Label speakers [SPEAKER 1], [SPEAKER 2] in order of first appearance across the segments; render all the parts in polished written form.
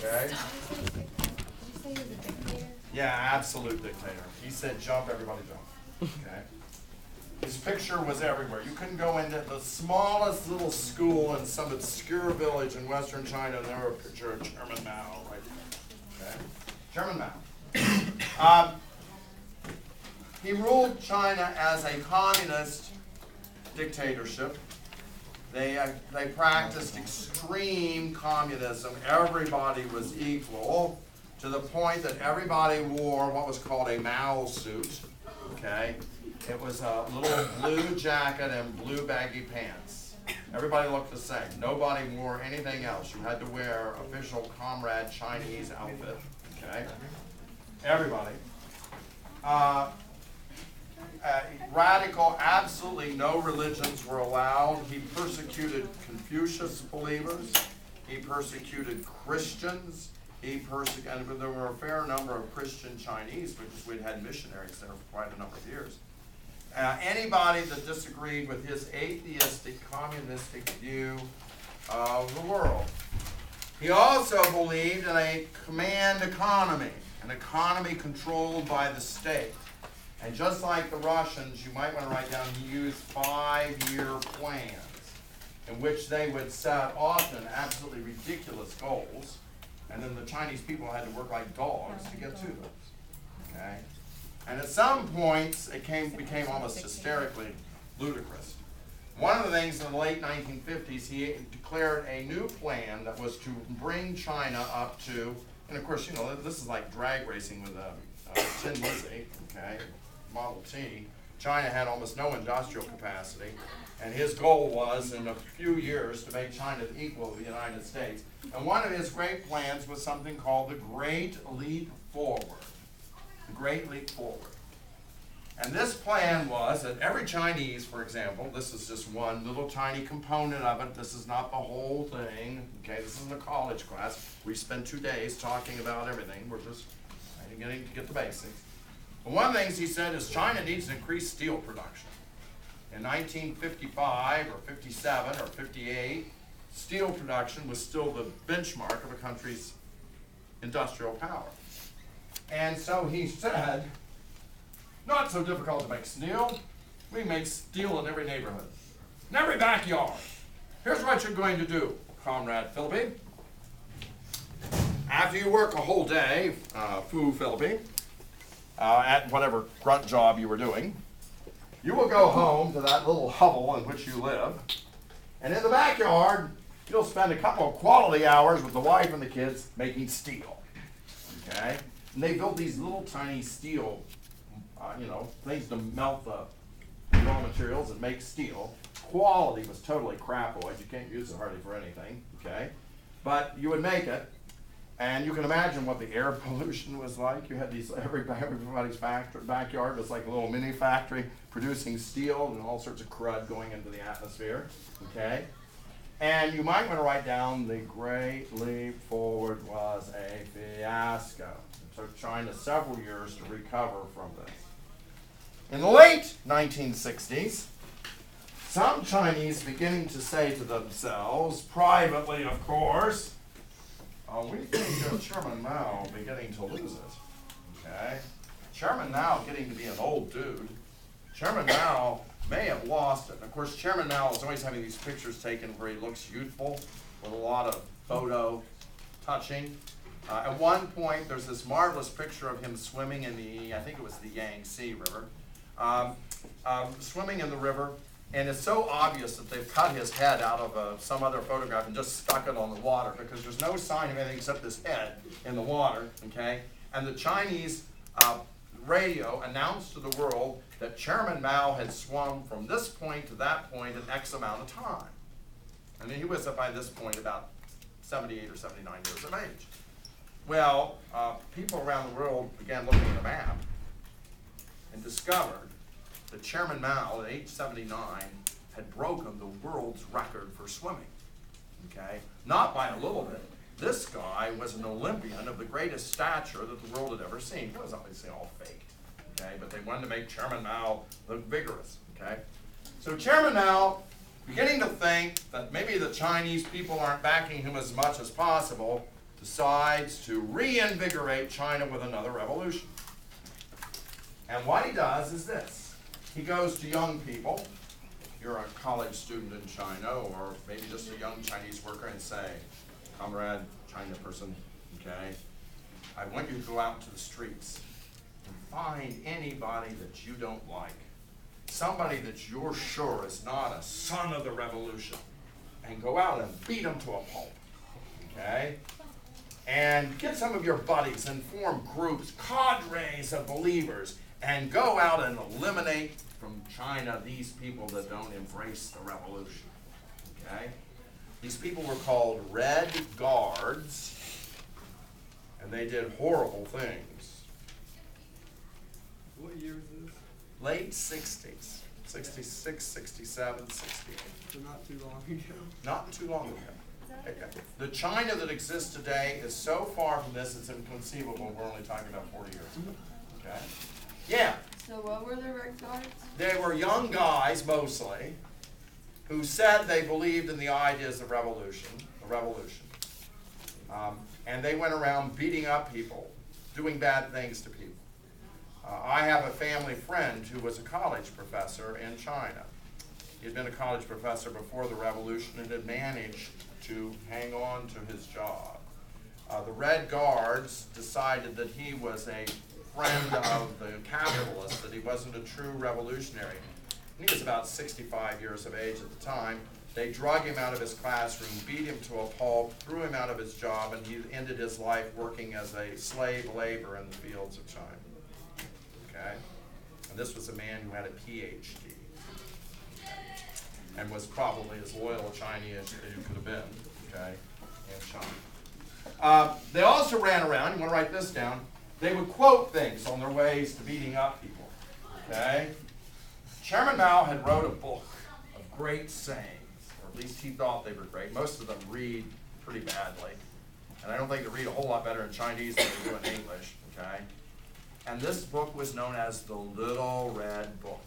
[SPEAKER 1] Okay?
[SPEAKER 2] Did you say he was a dictator?
[SPEAKER 1] Yeah, absolute dictator. He said jump, everybody jump. Okay? His picture was everywhere. You couldn't go into the smallest little school in some obscure village in western China and there were a picture of Chairman Mao right there. Okay? Chairman Mao. He ruled China as a communist dictatorship. They practiced extreme communism. Everybody was equal to the point that everybody wore what was called a Mao suit. Okay? It was a little blue jacket and blue baggy pants. Everybody looked the same. Nobody wore anything else. You had to wear official comrade Chinese outfit. Okay? Everybody. Radical, absolutely no religions were allowed. He persecuted Confucius believers. He persecuted Christians. And there were a fair number of Christian Chinese because we'd had missionaries there for quite a number of years. Anybody that disagreed with his atheistic, communistic view of the world. He also believed in a command economy, an economy controlled by the state. And just like the Russians, you might want to write down, he used 5-year plans in which they would set often absolutely ridiculous goals, and then the Chinese people had to work like dogs to get to those. Okay? And at some points, it became almost hysterically ludicrous. One of the things in the late 1950s, he declared a new plan that was to bring China up to, and of course, you know, this is like drag racing with a Tin Lizzie, okay, Model T. China had almost no industrial capacity, and his goal was, in a few years, to make China equal to the United States. And one of his great plans was something called the Great Leap Forward. The Great Leap Forward. And this plan was that every Chinese, for example, this is just one little tiny component of it. This is not the whole thing. Okay, this isn't a college class. We spent 2 days talking about everything. We're just getting to get the basics. But one of the things he said is China needs to increase steel production. In 1955 or 57 or 58, steel production was still the benchmark of a country's industrial power. And so he said, not so difficult to make steel. We make steel in every neighborhood, in every backyard. Here's what you're going to do, Comrade Philippe. After you work a whole day, Fu Philippe, at whatever grunt job you were doing, you will go home to that little hovel in which you live, and in the backyard, you'll spend a couple of quality hours with the wife and the kids making steel. Okay? And they built these little tiny steel, things to melt the raw materials and make steel. Quality was totally crapoid. You can't use it hardly for anything. Okay? But you would make it. And you can imagine what the air pollution was like. You had these, everybody's backyard was like a little mini factory producing steel and all sorts of crud going into the atmosphere, okay? And you might want to write down the Great Leap Forward was a fiasco. It took China several years to recover from this. In the late 1960s, some Chinese beginning to say to themselves, privately of course, we think Chairman Mao beginning to lose it. Okay? Chairman Mao getting to be an old dude. Chairman Mao may have lost it. And of course, Chairman Mao is always having these pictures taken where he looks youthful with a lot of photo touching. At one point, there's this marvelous picture of him swimming in the, I think it was the Yangtze River, swimming in the river. And it's so obvious that they've cut his head out of some other photograph and just stuck it on the water because there's no sign of anything except this head in the water, okay? And the Chinese radio announced to the world that Chairman Mao had swum from this point to that point in X amount of time. And he was, by this point, about 78 or 79 years of age. Well, people around the world began looking at a map and discovered that Chairman Mao, at age 79, had broken the world's record for swimming, okay? Not by a little bit. This guy was an Olympian of the greatest stature that the world had ever seen. It was obviously all faked, okay? But they wanted to make Chairman Mao look vigorous, okay? So Chairman Mao, beginning to think that maybe the Chinese people aren't backing him as much as possible, decides to reinvigorate China with another revolution. And what he does is this. He goes to young people. You're a college student in China, or maybe just a young Chinese worker, and say, comrade, China person, okay, I want you to go out to the streets and find anybody that you don't like. Somebody that you're sure is not a son of the revolution. And go out and beat them to a pulp, okay? And get some of your buddies and form groups, cadres of believers, and go out and eliminate from China these people that don't embrace the revolution, okay? These people were called Red Guards, and they did horrible things.
[SPEAKER 3] What year is this?
[SPEAKER 1] Late 60s, 66, 67, 68.
[SPEAKER 3] So not too long ago.
[SPEAKER 1] Not too long ago. The China that exists today is so far from this, it's inconceivable. We're only talking about 40 years. Okay? Yeah.
[SPEAKER 4] So what were the Red Guards?
[SPEAKER 1] They were young guys, mostly, who said they believed in the ideas of revolution, the revolution. And they went around beating up people, doing bad things to people. I have a family friend who was a college professor in China. He had been a college professor before the revolution and had managed to hang on to his job. The Red Guards decided that he was a friend of the capitalists, that he wasn't a true revolutionary. And he was about 65 years of age at the time. They drug him out of his classroom, beat him to a pulp, threw him out of his job, and he ended his life working as a slave laborer in the fields of China. Okay? And this was a man who had a PhD and was probably as loyal a Chinese as you could have been, okay, in China. They also ran around, you want to write this down, they would quote things on their ways to beating up people, okay? Chairman Mao had wrote a book of great sayings, or at least he thought they were great. Most of them read pretty badly, and I don't think they read a whole lot better in Chinese than they do in English, okay? And this book was known as the Little Red Book.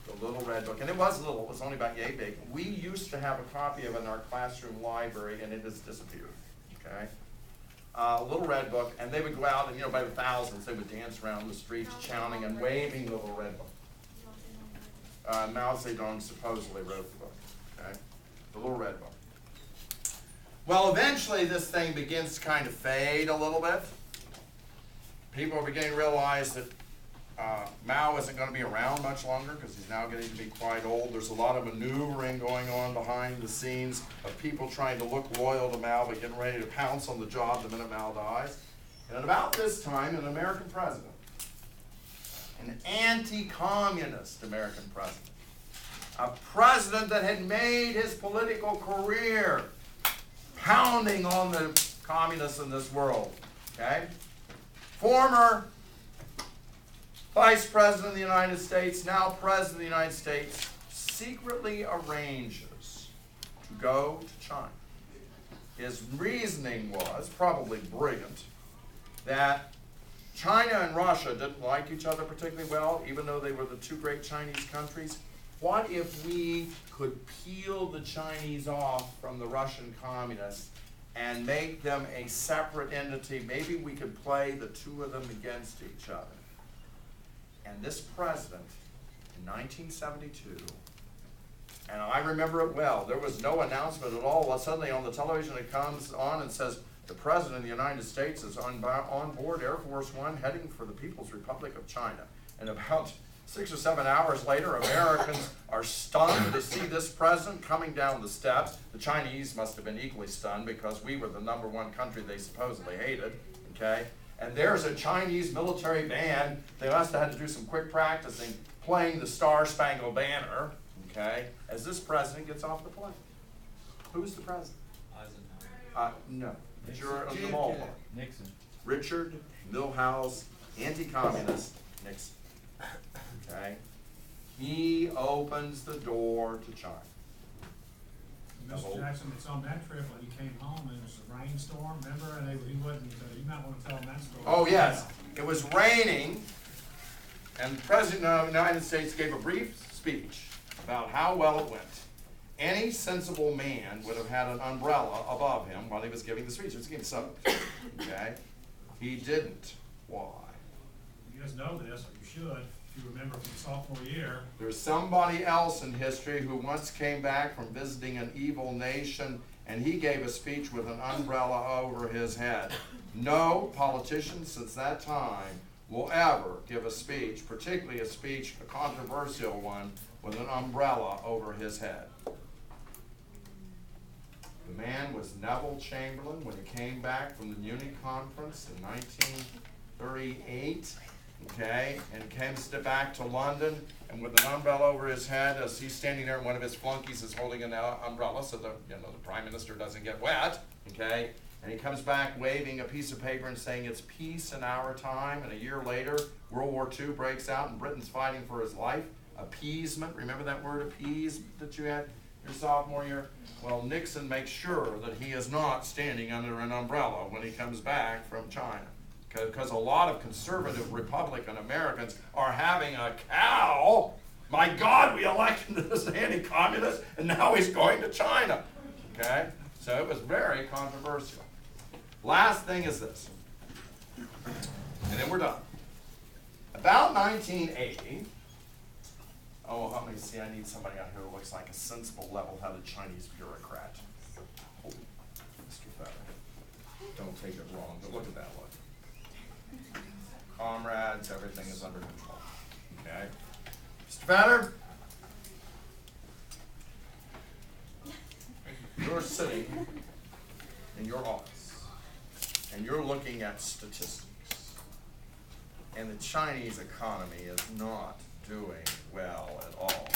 [SPEAKER 1] The Little Red Book. And it was little, it was only about yay big. We used to have a copy of it in our classroom library, and it has disappeared, okay? Little Red Book, and they would go out, and you know, by the thousands, they would dance around the streets chanting and waving the Little Red Book. Mao Zedong supposedly wrote the book, okay? The Little Red Book. Well, eventually this thing begins to kind of fade a little bit. People are beginning to realize that Mao isn't going to be around much longer because he's now getting to be quite old. There's a lot of maneuvering going on behind the scenes of people trying to look loyal to Mao but getting ready to pounce on the job the minute Mao dies. And at about this time, an American president, an anti-communist American president, a president that had made his political career pounding on the communists in this world, okay? Former Vice President of the United States, now President of the United States, secretly arranges to go to China. His reasoning was, probably brilliant, that China and Russia didn't like each other particularly well, even though they were the two great Chinese countries. What if we could peel the Chinese off from the Russian communists and make them a separate entity? Maybe we could play the two of them against each other. And this president, in 1972, and I remember it well, there was no announcement at all. Well, suddenly on the television it comes on and says, the President of the United States is on board Air Force One heading for the People's Republic of China. And about 6 or 7 hours later, Americans are stunned to see this president coming down the steps. The Chinese must have been equally stunned because we were the #1 country they supposedly hated, okay? And there's a Chinese military band. They must have had to do some quick practicing playing the Star-Spangled Banner, okay, as this president gets off the plane. Who's the president?
[SPEAKER 5] Eisenhower.
[SPEAKER 1] No. Jamal.
[SPEAKER 5] Nixon.
[SPEAKER 1] Richard Milhouse, anti-communist Nixon. Okay? He opens the door to China.
[SPEAKER 6] Mr. Jackson, it's on that trip when he came home and it was a rainstorm, remember? And he wasn't, you might want to tell him that story.
[SPEAKER 1] Oh, yes. It was raining, and the President of the United States gave a brief speech about how well it went. any sensible man would have had an umbrella above him while he was giving the speech. Okay? He didn't. Why?
[SPEAKER 6] You guys know this, or you should, if you remember from sophomore year.
[SPEAKER 1] There's somebody else in history who once came back from visiting an evil nation, and he gave a speech with an umbrella over his head. No politician since that time will ever give a speech, particularly a speech, a controversial one, with an umbrella over his head. The man was Neville Chamberlain when he came back from the Munich conference in 1938, okay, and comes back to London, and with an umbrella over his head, as he's standing there, one of his flunkies is holding an umbrella so the prime minister doesn't get wet, okay, and he comes back waving a piece of paper and saying it's peace in our time, and a year later, World War II breaks out and Britain's fighting for his life. Appeasement, remember that word appease that you had your sophomore year? Well, Nixon makes sure that he is not standing under an umbrella when he comes back from China. Because a lot of conservative Republican Americans are having a cow. My God, we elected this anti-communist, and now he's going to China. Okay? So it was very controversial. Last thing is this, and then we're done. About 1980, let me see, I need somebody out here who looks like a sensible, level-headed Chinese bureaucrat. Oh, Mr. Fetter, don't take it wrong, but look at that look. Comrades, everything is under control, okay? Mr. Fetter, you're sitting in your office, and you're looking at statistics, and the Chinese economy is not doing well at all.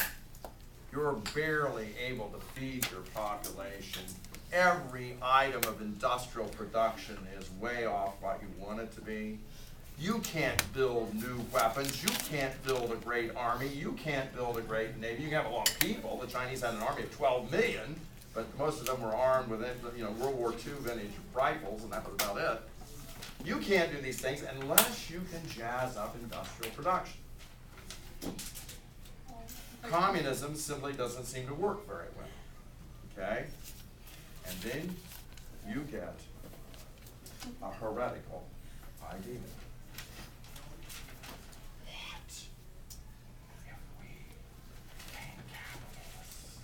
[SPEAKER 1] You're barely able to feed your population. Every item of industrial production is way off what you want it to be. You can't build new weapons. You can't build a great army. You can't build a great navy. You can have a lot of people. The Chinese had an army of 12 million, but most of them were armed with World War II vintage rifles, and that was about it. You can't do these things unless you can jazz up industrial production. Communism simply doesn't seem to work very well, okay? And then you get a heretical idea. What if we became capitalists?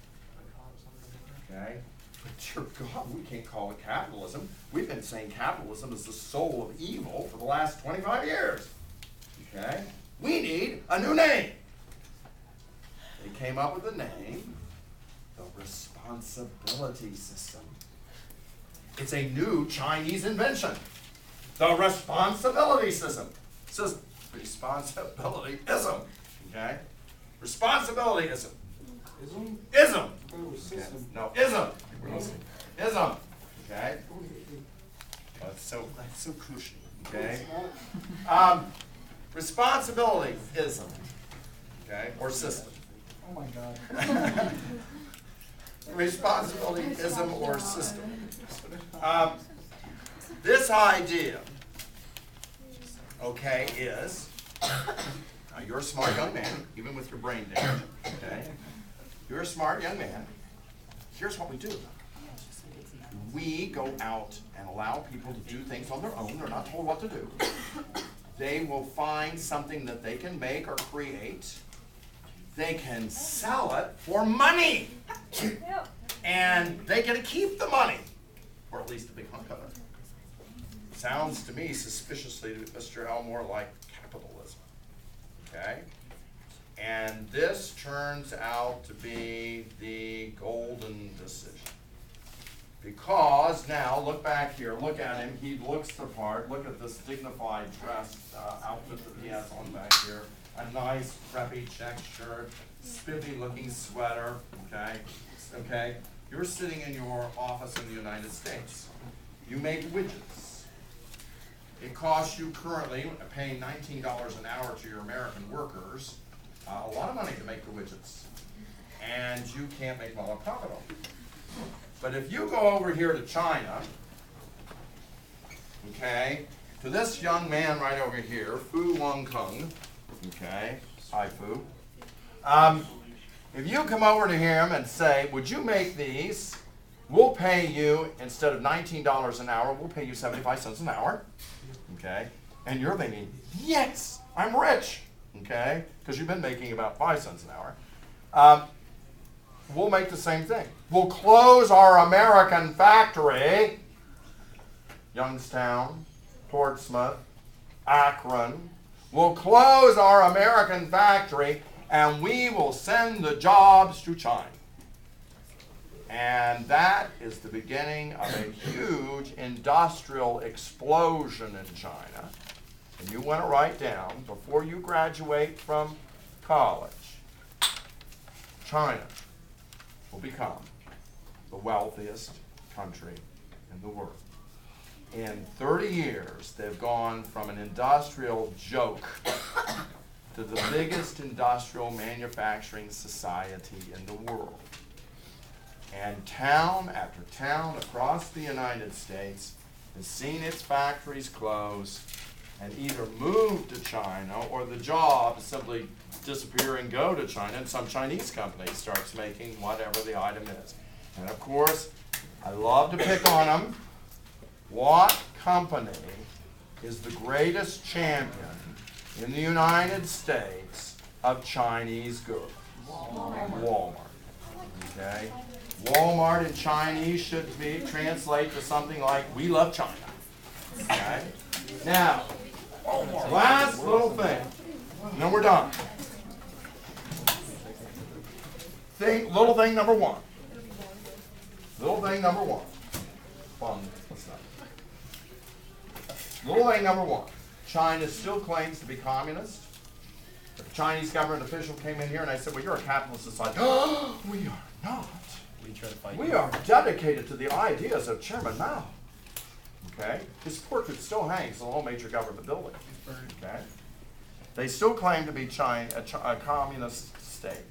[SPEAKER 1] Okay? But dear God, we can't call it capitalism. We've been saying capitalism is the soul of evil for the last 25 years, okay? We need a new name. They came up with a name, the responsibility system. It's a new Chinese invention. The responsibility system. It says responsibilityism. Okay? Responsibilityism.
[SPEAKER 3] Ism?
[SPEAKER 1] Ism.
[SPEAKER 3] Oh, system.
[SPEAKER 1] No, ism. Ism. Okay? Oh, that's so cushy. Okay? Responsibilityism. Okay? Or system.
[SPEAKER 3] Oh my God.
[SPEAKER 1] Responsibilityism or system. This idea, okay, is, now you're a smart young man, even with your brain damage, okay? You're a smart young man. Here's what we do. We go out and allow people to do things on their own. They're not told what to do. They will find something that they can make or create. They can sell it for money. And they get to keep the money, or at least a big hunk of it. Sounds to me suspiciously, Mr. Elmore, like capitalism. Okay? And this turns out to be the golden decision. Because now, look back here, look at him, he looks the part, look at this dignified dress outfit that he has on back here. A nice preppy check shirt, spiffy looking sweater, okay? Okay? You're sitting in your office in the United States. You make widgets. It costs you currently, paying $19 an hour to your American workers, a lot of money to make the widgets. And you can't make a lot of profit on them. But if you go over here to China, okay, to this young man right over here, Fu Wang Kung, okay, hi Fu. If you come over to him and say, would you make these? We'll pay you, instead of $19 an hour, we'll pay you 75 cents an hour. Okay? And you're thinking, yes, I'm rich. Okay? Because you've been making about 5 cents an hour. We'll make the same thing. We'll close our American factory, Youngstown, Portsmouth, Akron. We'll close our American factory and we will send the jobs to China. And that is the beginning of a huge industrial explosion in China. And you want to write down, before you graduate from college, China will become the wealthiest country in the world. In 30 years, they've gone from an industrial joke to the biggest industrial manufacturing society in the world. And town after town across the United States has seen its factories close and either move to China, or the jobs simply disappear and go to China, and some Chinese company starts making whatever the item is. And of course, I love to pick on them. What company is the greatest champion in the United States of Chinese goods? Walmart. Okay? Walmart in Chinese should translate to something like, we love China. Okay? Now, last little thing, and then we're done. Little thing number one. Little thing number one. Little thing number one. China still claims to be communist. If a Chinese government official came in here and I said, well, you're a capitalist society. Oh, we are not. We are dedicated to the ideas of Chairman Mao. Okay? His portrait still hangs in all major government buildings. Okay? They still claim to be a communist state.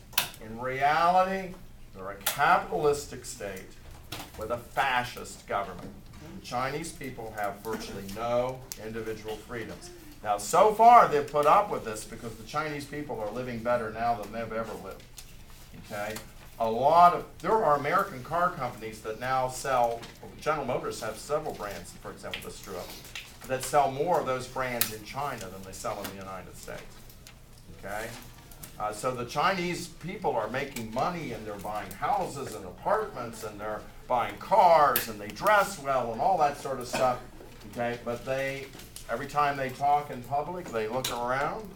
[SPEAKER 1] In reality, they're a capitalistic state with a fascist government. The Chinese people have virtually no individual freedoms. Now, so far, they've put up with this because the Chinese people are living better now than they've ever lived. Okay? There are American car companies that now sell, General Motors have several brands, for example, this is true, that sell more of those brands in China than they sell in the United States. Okay? So the Chinese people are making money, and they're buying houses and apartments, and they're buying cars, and they dress well, and all that sort of stuff. Okay? But every time they talk in public, they look around,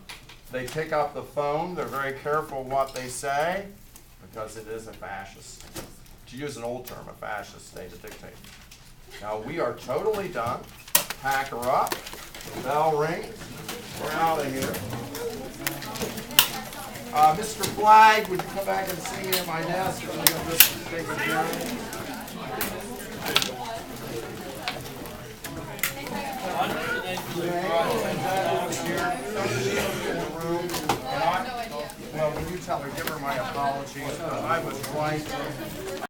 [SPEAKER 1] they pick up the phone, they're very careful what they say, because it is a fascist, to use an old term, a fascist state of dictatorship. Now, we are totally done. Pack her up. The bell rings. We're out of here. Mr. Flagg, would you come back and see me at my desk? I'm going to just take a journey. Well, when you tell her, give her my apologies, but I was right.